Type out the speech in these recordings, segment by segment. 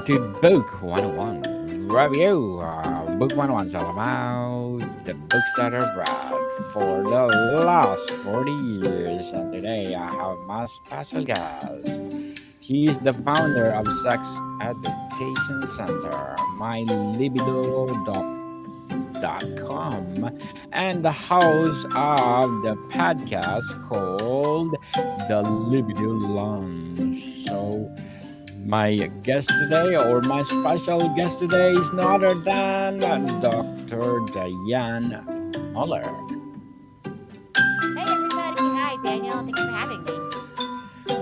to Book 101 Review. Book 101 is all about the books that are read for the last 40 years. And today I have my special guest. She is the founder of Sex Education Center, mylibido.com, and the host of the podcast called The Libido Lounge. So, my guest today, or my special guest today, is none other than Dr. Diane Mueller. Hey, everybody. Hi, Daniel. Thanks for having me.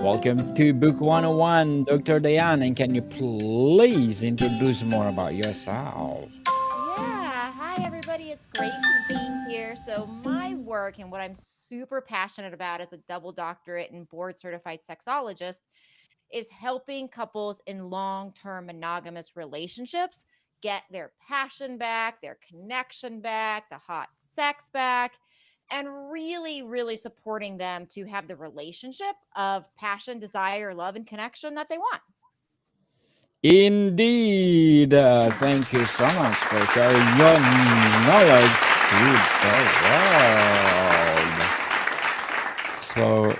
Welcome to Book 101, Dr. Diane. And can you please introduce more about yourself? Yeah. Hi, everybody. It's great to be here. So, my work and what I'm super passionate about as a double doctorate and board certified sexologist is helping couples in long term monogamous relationships get their passion back, their connection back, the hot sex back, and really, really supporting them to have the relationship of passion, desire, love, and connection that they want. Indeed. Thank you so much for sharing your knowledge to the world. So,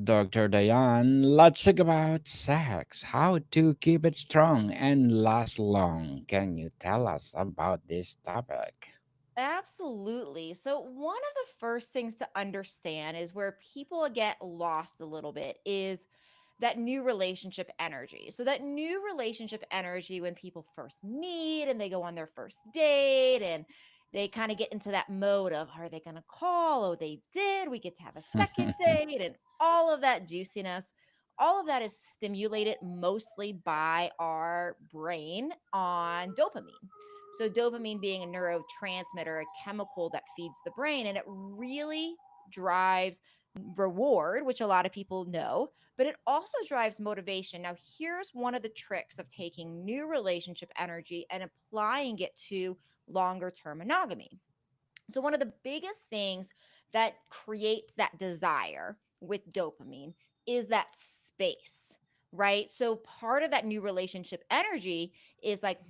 Dr. Diane, let's talk about sex. How to keep it strong and last long. Can you tell us about this topic? Absolutely. So, one of the first things to understand is where people get lost a little bit is that new relationship energy. So, that new relationship energy when people first meet and they go on their first date and they kind of get into that mode of, are they going to call? Oh, they did. We get to have a second date and all of that juiciness. All of that is stimulated mostly by our brain on dopamine. So, dopamine being a neurotransmitter, a chemical that feeds the brain, and it really drives reward, which a lot of people know, but it also drives motivation. Now, here's one of the tricks of taking new relationship energy and applying it to longer term monogamy. So, one of the biggest things that creates that desire with dopamine is that space, right? So, part of that new relationship energy is like,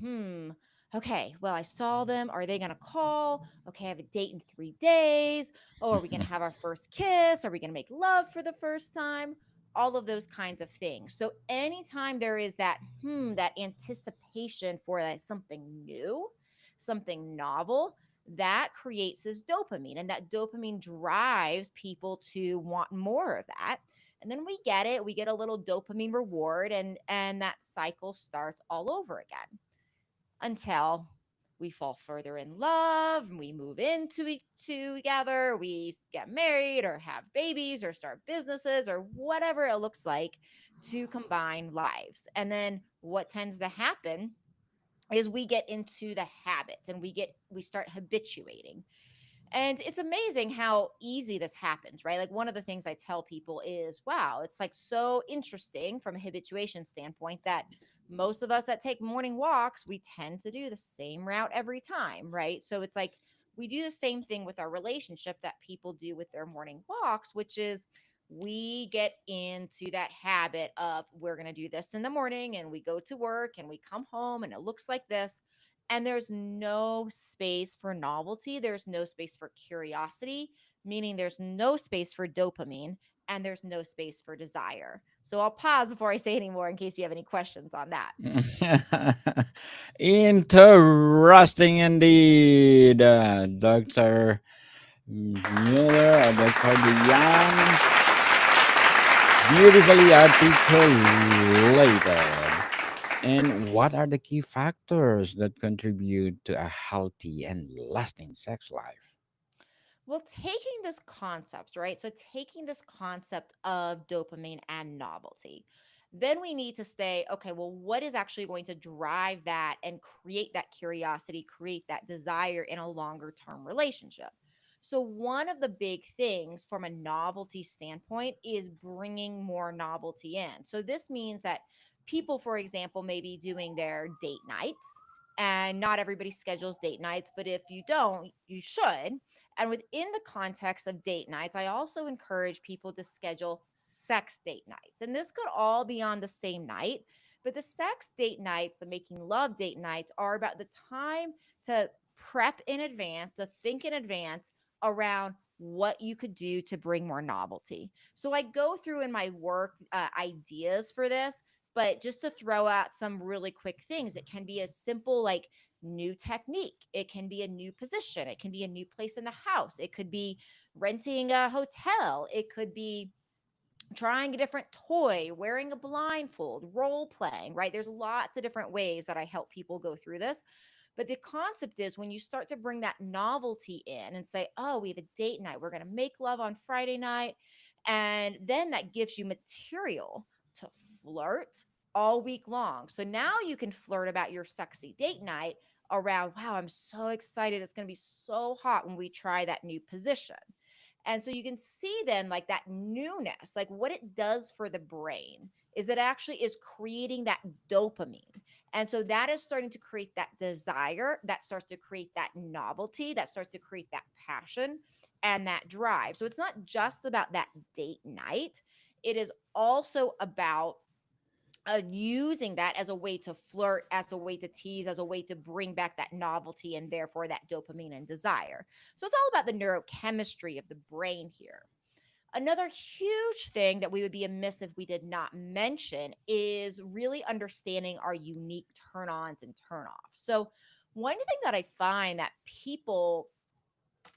okay, well, I saw them. Are they going to call? Okay, I have a date in 3 days. Oh, are we going to have our first kiss? Are we going to make love for the first time? All of those kinds of things. So, anytime there is that anticipation for something new, something novel, that creates this dopamine, and that dopamine drives people to want more of that. And then we get a little dopamine reward, and that cycle starts all over again until we fall further in love and we move into together, we get married or have babies or start businesses or whatever it looks like to combine lives. And then what tends to happen is we get into the habit and we start habituating. And it's amazing how easy this happens, right? Like, one of the things I tell people is, wow, it's like so interesting from a habituation standpoint that most of us that take morning walks, we tend to do the same route every time, right? So it's like we do the same thing with our relationship that people do with their morning walks, which is we get into that habit of, we're going to do this in the morning and we go to work and we come home and it looks like this, and there's no space for novelty. There's no space for curiosity, meaning there's no space for dopamine and there's no space for desire. So I'll pause before I say any more in case you have any questions on that. Interesting indeed, Dr. Mueller or Dr. Diane. Beautifully articulated. And what are the key factors that contribute to a healthy and lasting sex life? Well, taking this concept, right? So, taking this concept of dopamine and novelty, then we need to stay, okay, well, what is actually going to drive that and create that curiosity, create that desire in a longer term relationship? So, one of the big things from a novelty standpoint is bringing more novelty in. So, this means that people, for example, may be doing their date nights. And not everybody schedules date nights, but if you don't, you should. And within the context of date nights, I also encourage people to schedule sex date nights. And this could all be on the same night, But the sex date nights, the making love date nights, are about the time to prep in advance, to think in advance around what you could do to bring more novelty. So I go through in my work ideas for this, but just to throw out some really quick things, it can be as simple like new technique, it can be a new position, it can be a new place in the house, it could be renting a hotel, it could be trying a different toy, wearing a blindfold, role playing, right? There's lots of different ways that I help people go through this. But the concept is when you start to bring that novelty in and say, oh, we have a date night, we're going to make love on Friday night. And then that gives you material to flirt all week long. So now you can flirt about your sexy date night around, wow, I'm so excited. It's going to be so hot when we try that new position. And so you can see then like that newness, like what it does for the brain is it actually is creating that dopamine. And so that is starting to create that desire, that starts to create that novelty, that starts to create that passion and that drive. So it's not just about that date night, it is also about using that as a way to flirt, as a way to tease, as a way to bring back that novelty and therefore that dopamine and desire. So it's all about the neurochemistry of the brain here. Another huge thing that we would be amiss if we did not mention is really understanding our unique turn ons and turn offs. So, one thing that I find that people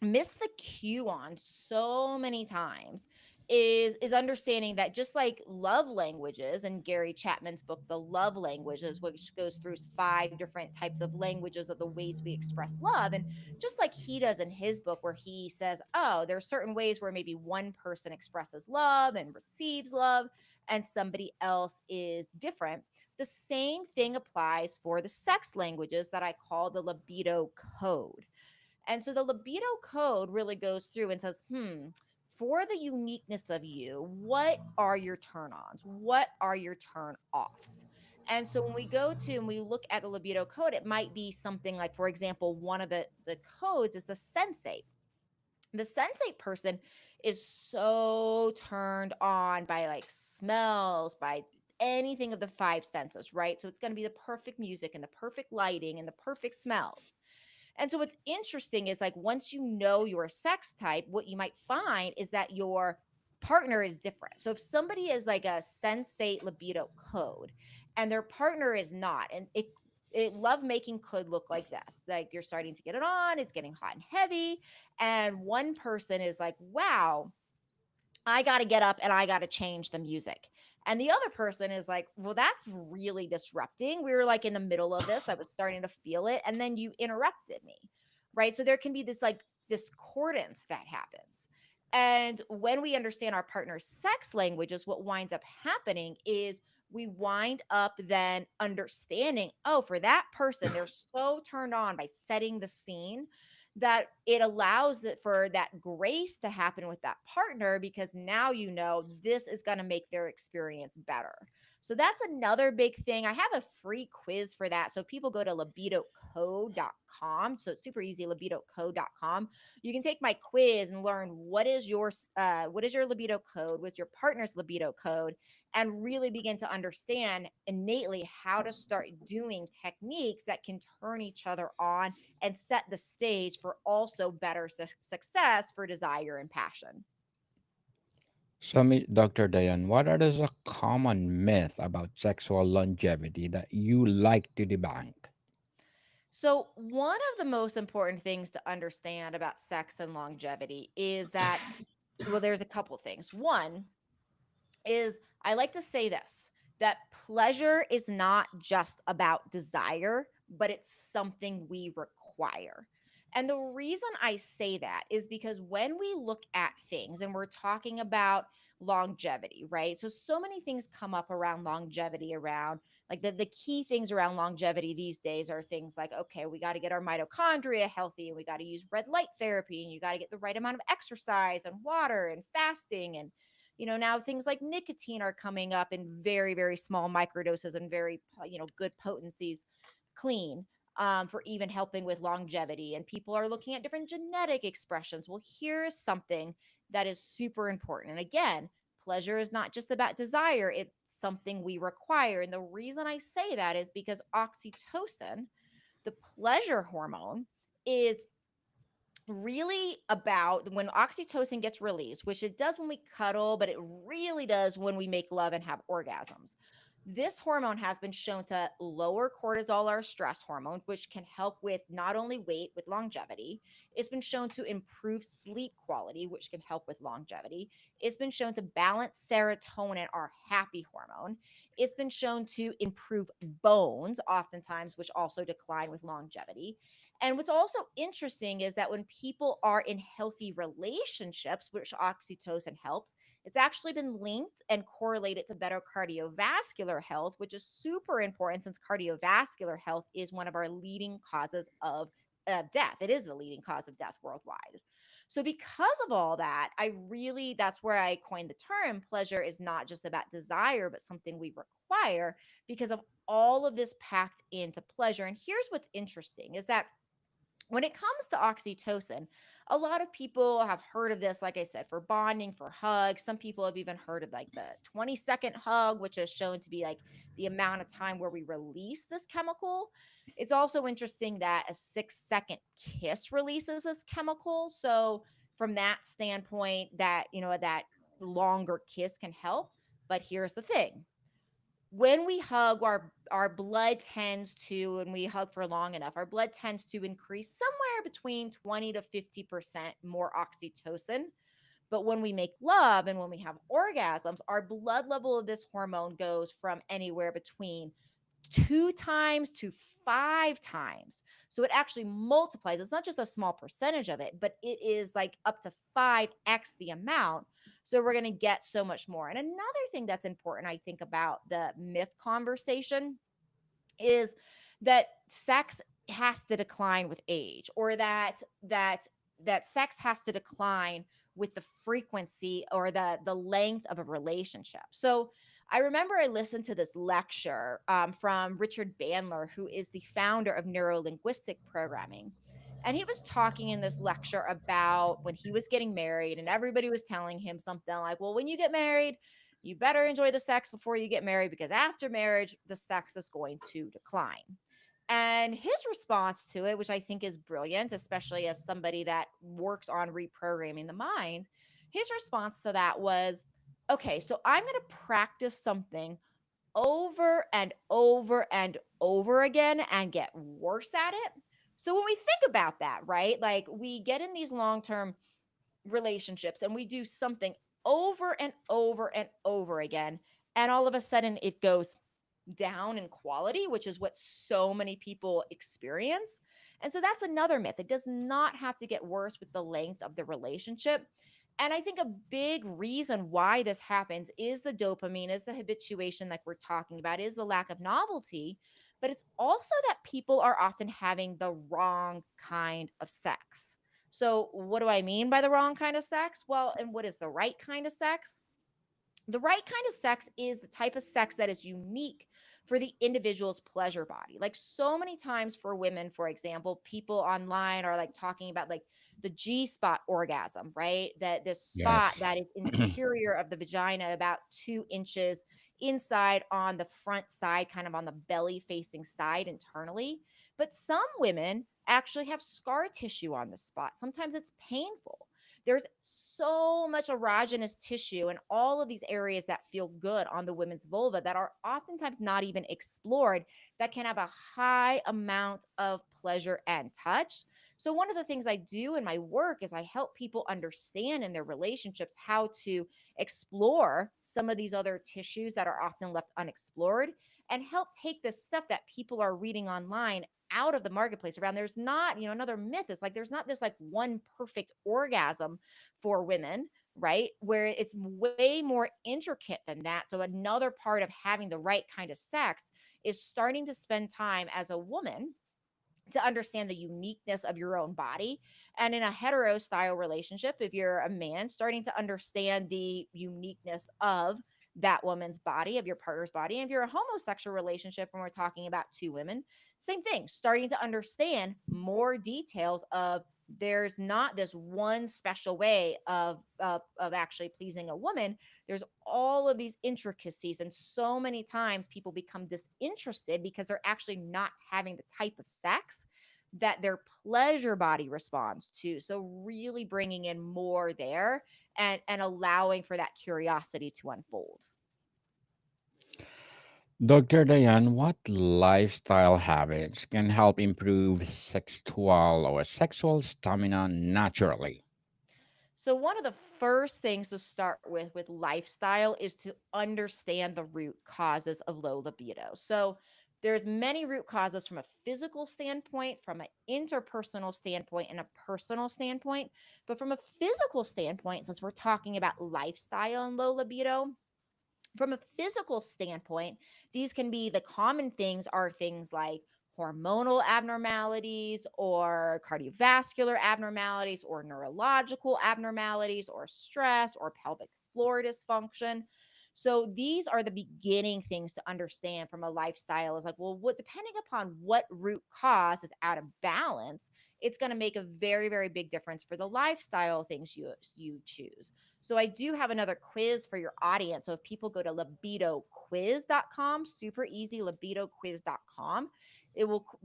miss the cue on so many times is understanding that just like love languages and Gary Chapman's book The Love Languages, which goes through 5 different types of languages of the ways we express love, and just like he does in his book where he says, oh, there are certain ways where maybe one person expresses love and receives love and somebody else is different. The same thing applies for the sex languages that I call the libido code. And so the libido code really goes through and says, for the uniqueness of you, what are your turn ons? What are your turn offs? And so when we go to and we look at the libido code, it might be something like, for example, one of the codes is the sensate. The sensate person is so turned on by like smells, by anything of the 5 senses, right? So it's going to be the perfect music and the perfect lighting and the perfect smells. And so what's interesting is like once you know your sex type, what you might find is that your partner is different. So if somebody is like a sensate libido code and their partner is not, and it love making could look like this. Like you're starting to get it on, it's getting hot and heavy, and one person is like, "Wow, I got to get up and I got to change the music." And the other person is like, well, that's really disrupting. We were like in the middle of this. I was starting to feel it. And then you interrupted me. Right. So there can be this like discordance that happens. And when we understand our partner's sex languages, what winds up happening is we wind up then understanding, oh, for that person, they're so turned on by setting the scene that it allows that for that grace to happen with that partner because now you know this is going to make their experience better. So that's another big thing. I have a free quiz for that. So if people go to libidocode.com, so it's super easy, libidocode.com, you can take my quiz and learn what is your libido code, what's your partner's libido code, and really begin to understand innately how to start doing techniques that can turn each other on and set the stage for also better success for desire and passion. So, Dr. Dayan, what are the common myth about sexual longevity that you like to debunk? So, one of the most important things to understand about sex and longevity is that, well, there's a couple things. One is I like to say this, that pleasure is not just about desire, but it's something we require. And the reason I say that is because when we look at things and we're talking about longevity, right? So many things come up around longevity, around like the key things around longevity these days are things like, okay, we got to get our mitochondria healthy and we got to use red light therapy and you got to get the right amount of exercise and water and fasting and now things like nicotine are coming up in very, very small microdoses and very, good potencies, clean, for even helping with longevity. And people are looking at different genetic expressions. Well, here's something that is super important. And again, Pleasure is not just about desire, it's something we require. And the reason I say that is because oxytocin, the pleasure hormone, is really about when oxytocin gets released, which it does when we cuddle, but it really does when we make love and have orgasms. This hormone has been shown to lower cortisol, our stress hormone, which can help with not only weight, with longevity. It's been shown to improve sleep quality, which can help with longevity. It's been shown to balance serotonin, our happy hormone. It's been shown to improve bones, oftentimes, which also decline with longevity. And what's also interesting is that when people are in healthy relationships, which oxytocin helps, it's actually been linked and correlated to better cardiovascular health, which is super important since cardiovascular health is one of our leading causes of death. It is the leading cause of death worldwide. So, because of all that, that's where I coined the term pleasure is not just about desire, but something we require because of all of this packed into pleasure. And here's what's interesting is that when it comes to oxytocin, a lot of people have heard of this, like I said, for bonding, for hugs. Some people have even heard of like the 20-second hug, which is shown to be like the amount of time where we release this chemical. It's also interesting that a 6-second kiss releases this chemical. So, from that standpoint, that longer kiss can help. But here's the thing, when we hug, our blood tends to, and we hug for long enough, our blood tends to increase somewhere between 20 to 50% more oxytocin. But when we make love and when we have orgasms, our blood level of this hormone goes from anywhere between 2 times to 5 times. So it actually multiplies. It's not just a small percentage of it, but it is like up to 5x the amount. So we're going to get so much more. And another thing that's important, I think, about the myth conversation is that sex has to decline with age, or that sex has to decline with the frequency or the length of a relationship. So I remember I listened to this lecture from Richard Bandler, who is the founder of neuro linguistic programming. And he was talking in this lecture about when he was getting married, and everybody was telling him something like, well, when you get married, you better enjoy the sex before you get married because after marriage, the sex is going to decline. And his response to it, which I think is brilliant, especially as somebody that works on reprogramming the mind, his response to that was, okay, so I'm going to practice something over and over and over again and get worse at it. So when we think about that, right? Like we get in these long-term relationships and we do something over and over and over again, and all of a sudden it goes down in quality, which is what so many people experience. And so that's another myth. It does not have to get worse with the length of the relationship. And I think a big reason why this happens is the dopamine, is the habituation, like we're talking about, is the lack of novelty. But it's also that people are often having the wrong kind of sex. So, what do I mean by the wrong kind of sex? Well, and what is the right kind of sex? The right kind of sex is the type of sex that is unique for the individual's pleasure body. Like so many times for women, for example, people online are like talking about like the G spot orgasm, right? That this spot Yes. that is interior of the vagina, about 2 inches inside on the front side, kind of on the belly facing side internally. But some women actually have scar tissue on the spot. Sometimes it's painful. There's so much erogenous tissue and all of these areas that feel good on the women's vulva that are oftentimes not even explored, that can have a high amount of pleasure and touch. So, one of the things I do in my work is I help people understand in their relationships how to explore some of these other tissues that are often left unexplored and help take this stuff that people are reading online out of the marketplace around. There's not, another myth is like there's not this like one perfect orgasm for women, right? Where it's way more intricate than that. So another part of having the right kind of sex is starting to spend time as a woman to understand the uniqueness of your own body. And in a hetero style relationship, if you're a man, starting to understand the uniqueness of that woman's body, of your partner's body. And if you're a homosexual relationship, and we're talking about two women, same thing, starting to understand more details of there's not this one special way of actually pleasing a woman. There's all of these intricacies, and so many times people become disinterested because they're actually not having the type of sex that their pleasure body responds to. So really bringing in more there, and allowing for that curiosity to unfold. Dr. Diane, what lifestyle habits can help improve sexual stamina naturally? So one of the first things to start with lifestyle is to understand the root causes of low libido. So there's many root causes from a physical standpoint, from an interpersonal standpoint, and a personal standpoint. But from a physical standpoint, since we're talking about lifestyle and low libido, from a physical standpoint, these can be, the common things are things like hormonal abnormalities or cardiovascular abnormalities or neurological abnormalities or stress or pelvic floor dysfunction. So these are the beginning things to understand from a lifestyle, is like, well, what, depending upon what root cause is out of balance, it's going to make a very, very big difference for the lifestyle things you choose. So I do have another quiz for your audience. So if people go to libidoquiz.com, super easy, libidoquiz.com,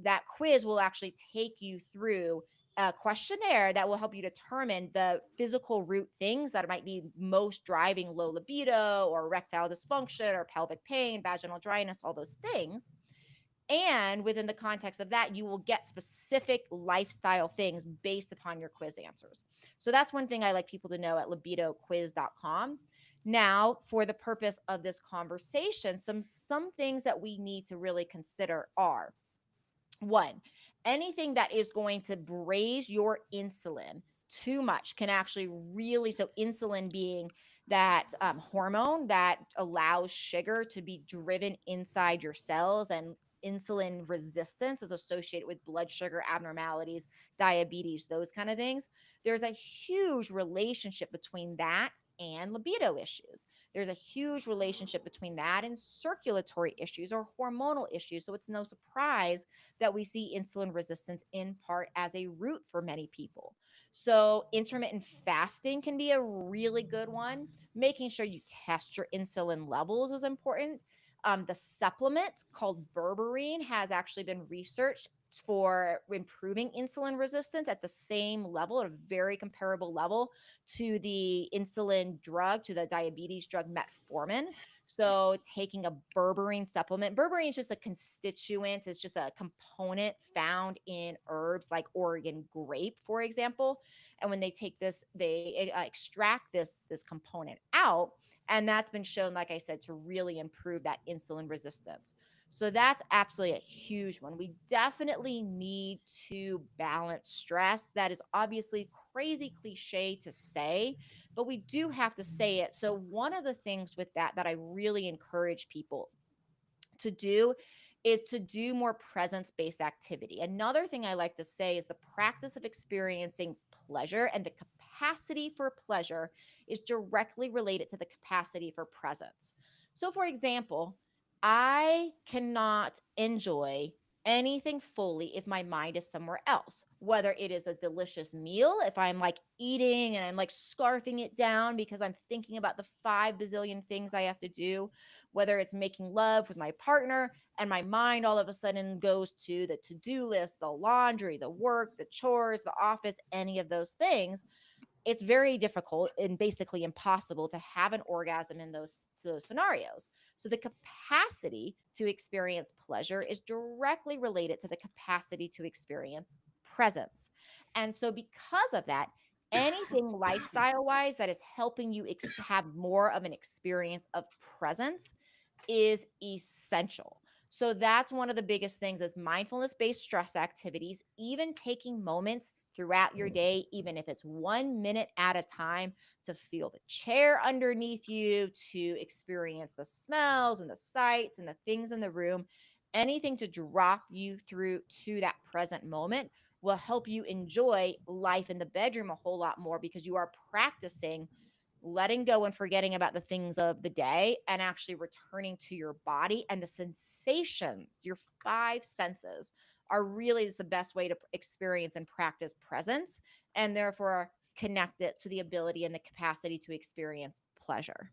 that quiz will actually take you through a questionnaire that will help you determine the physical root things that might be most driving low libido or erectile dysfunction or pelvic pain, vaginal dryness, all those things. And within the context of that, you will get specific lifestyle things based upon your quiz answers. So that's one thing I like people to know at libidoquiz.com. Now, for the purpose of this conversation, some things that we need to really consider are: one, anything that is going to raise your insulin too much can actually really, so insulin being that hormone that allows sugar to be driven inside your cells, and insulin resistance is associated with blood sugar abnormalities, diabetes, those kind of things. There's a huge relationship between that and libido issues. There's a huge relationship between that and circulatory issues or hormonal issues. So it's no surprise that we see insulin resistance in part as a root for many people. So, intermittent fasting can be a really good one. Making sure you test your insulin levels is important. The supplement called berberine has actually been researched for improving insulin resistance at the same level, at a very comparable level to the insulin drug, to the diabetes drug metformin. So taking a berberine supplement, berberine is just a constituent, it's just a component found in herbs like Oregon grape, for example. And when they take this, they extract this component out, and that's been shown, like I said, to really improve that insulin resistance. So that's absolutely a huge one. We definitely need to balance stress. That is obviously crazy cliche to say, but we do have to say it. So one of the things with that I really encourage people to do is to do more presence based activity. Another thing I like to say is the practice of experiencing pleasure and the capacity for pleasure is directly related to the capacity for presence. So, for example, I cannot enjoy anything fully if my mind is somewhere else, whether it is a delicious meal, if I'm like eating and I'm like scarfing it down because I'm thinking about the 5 bazillion things I have to do, whether it's making love with my partner and my mind all of a sudden goes to the to-do list, the laundry, the work, the chores, the office, any of those things. It's very difficult and basically impossible to have an orgasm in those scenarios. So the capacity to experience pleasure is directly related to the capacity to experience presence. And so because of that, anything lifestyle wise that is helping you have more of an experience of presence is essential. So that's one of the biggest things, is mindfulness based stress activities, even taking moments throughout your day, even if it's 1 minute at a time, to feel the chair underneath you, to experience the smells and the sights and the things in the room. Anything to drop you through to that present moment will help you enjoy life in the bedroom a whole lot more, because you are practicing letting go and forgetting about the things of the day and actually returning to your body and the sensations, your five senses are really is the best way to experience and practice presence, and therefore connect it to the ability and the capacity to experience pleasure.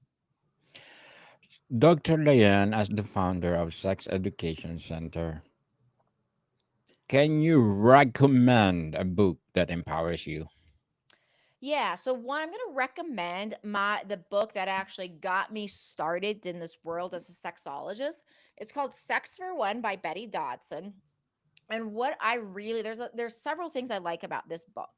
Dr. Diane, as the founder of Sex Education Center, can you recommend a book that empowers you? Yeah, so one I'm going to recommend the book that actually got me started in this world as a sexologist. It's called Sex for One by Betty Dodson. And what I really there's several things I like about this book.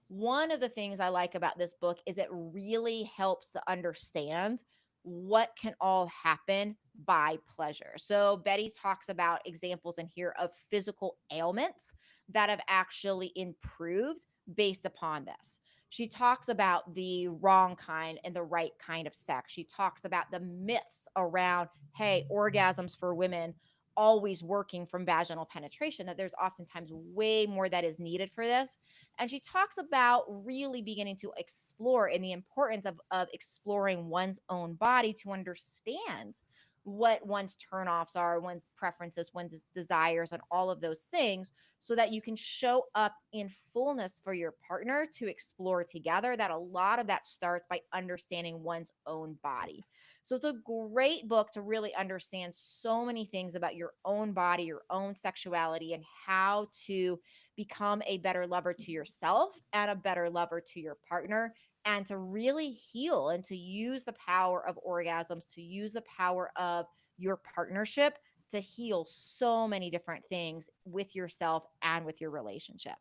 One of the things I like about this book is it really helps to understand what can all happen by pleasure. So Betty talks about examples in here of physical ailments that have actually improved based upon this. She talks about the wrong kind and the right kind of sex. She talks about the myths around, hey, orgasms for women always working from vaginal penetration, that there's oftentimes way more that is needed for this. And she talks about really beginning to explore and the importance of exploring one's own body to understand what one's turnoffs are, one's preferences, one's desires, and all of those things, so that you can show up in fullness for your partner to explore together. That a lot of that starts by understanding one's own body. So it's a great book to really understand so many things about your own body, your own sexuality, and how to become a better lover to yourself and a better lover to your partner, and to really heal and to use the power of orgasms, to use the power of your partnership to heal so many different things with yourself and with your relationship.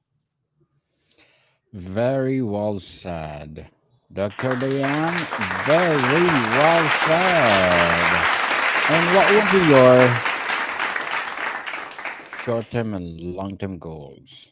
Very well said. Dr. Diane, very well said. And what would be your short term and long term goals?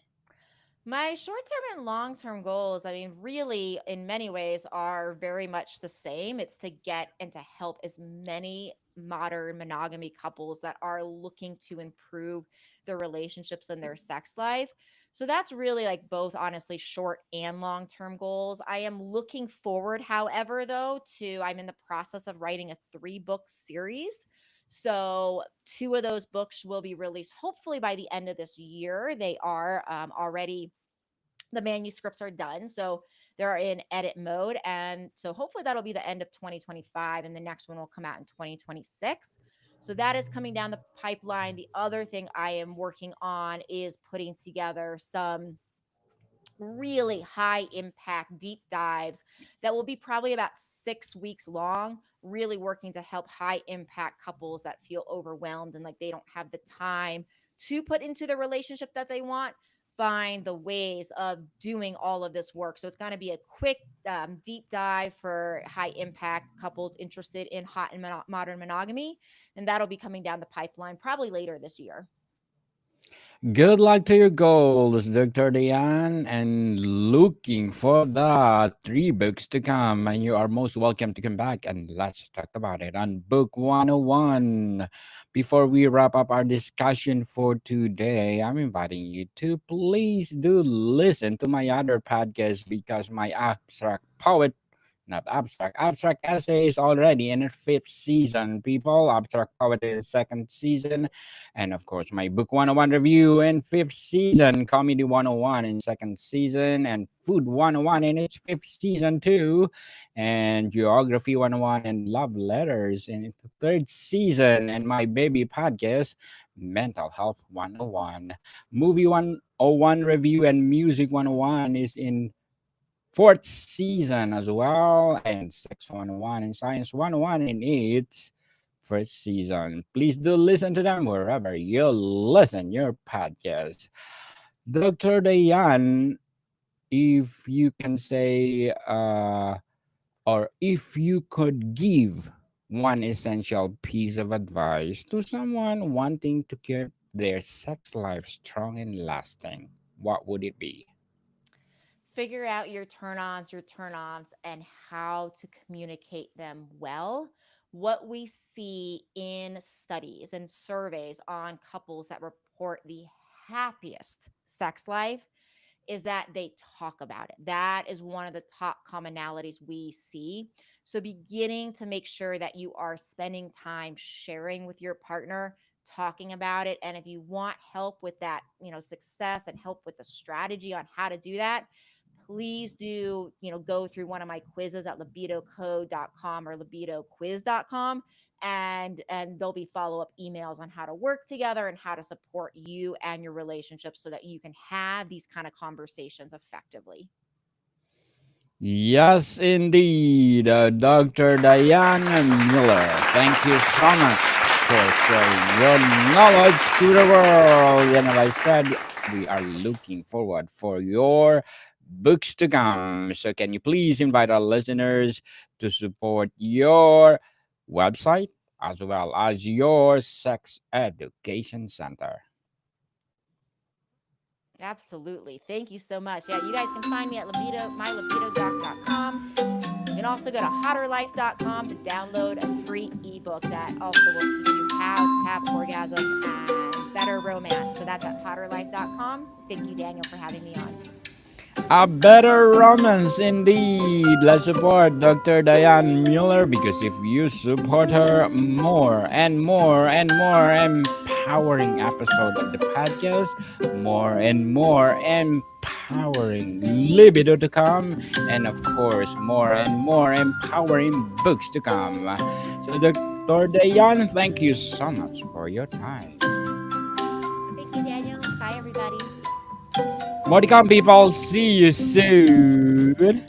My short term and long term goals, I mean, really, in many ways, are very much the same. It's to get and to help as many modern monogamy couples that are looking to improve their relationships and their sex life. So that's really like both, honestly, short and long term goals. I am looking forward, however, though, I'm in the process of writing a 3-book series. So, two of those books will be released hopefully by the end of this year. They are already, the manuscripts are done. So they're in edit mode. And so hopefully that'll be the end of 2025. And the next one will come out in 2026. So that is coming down the pipeline. The other thing I am working on is putting together some really high impact deep dives that will be probably about 6 weeks long, really working to help high impact couples that feel overwhelmed and like they don't have the time to put into the relationship that they want, find the ways of doing all of this work. So it's going to be a quick deep dive for high impact couples interested in hot and modern monogamy, and that'll be coming down the pipeline probably later this year. Good luck to your goals, Dr. Diane, and looking for the 3 books to come. And you are most welcome to come back and let's talk about it on Book 101. Before we wrap up our discussion for today, I'm inviting you to please do listen to my other podcast because my abstract poet, not abstract, abstract essay is already in its 5th season, people. Abstract poetry is 2nd season. And of course, my Book 101 review in 5th season, Comedy 101 in 2nd season, and Food 101 in its 5th season too, and Geography 101 and Love Letters in its 3rd season, and my baby podcast, Mental Health 101. Movie 101 review and Music 101 is in 4th season as well, and Sex 101 and Science 101 in its 1st season. Please do listen to them wherever you listen your podcast. Dr. Dayan, if you can say, or if you could give one essential piece of advice to someone wanting to keep their sex life strong and lasting, what would it be? Figure out your turn offs, and how to communicate them well. What we see in studies and surveys on couples that report the happiest sex life is that they talk about it. That is one of the top commonalities we see. So, beginning to make sure that you are spending time sharing with your partner talking about it. And if you want help with that, success and help with the strategy on how to do that, please do, go through one of my quizzes at libidocode.com or libidoquiz.com, and there'll be follow-up emails on how to work together and how to support you and your relationship so that you can have these kind of conversations effectively. Yes, indeed, Dr. Diane Mueller. Thank you so much for sharing your knowledge to the world. And as I said, we are looking forward for your books to come. So, can you please invite our listeners to support your website as well as your sex education center? Absolutely. Thank you so much. Yeah, you guys can find me at mylibidodoc.com. You can also go to hotterlife.com to download a free ebook that also will teach you how to have orgasms and better romance. So that's at hotterlife.com. Thank you, Daniel, for having me on. A better romance indeed. Let's support Dr. Diane Mueller because if you support her, more and more and more empowering episode of the podcast, more empowering libido to come, and of course, more and more empowering books to come. So, Dr. Diane, thank you so much for your time. Thank you, Daniel. Bye, everybody. More to come, people. See you soon.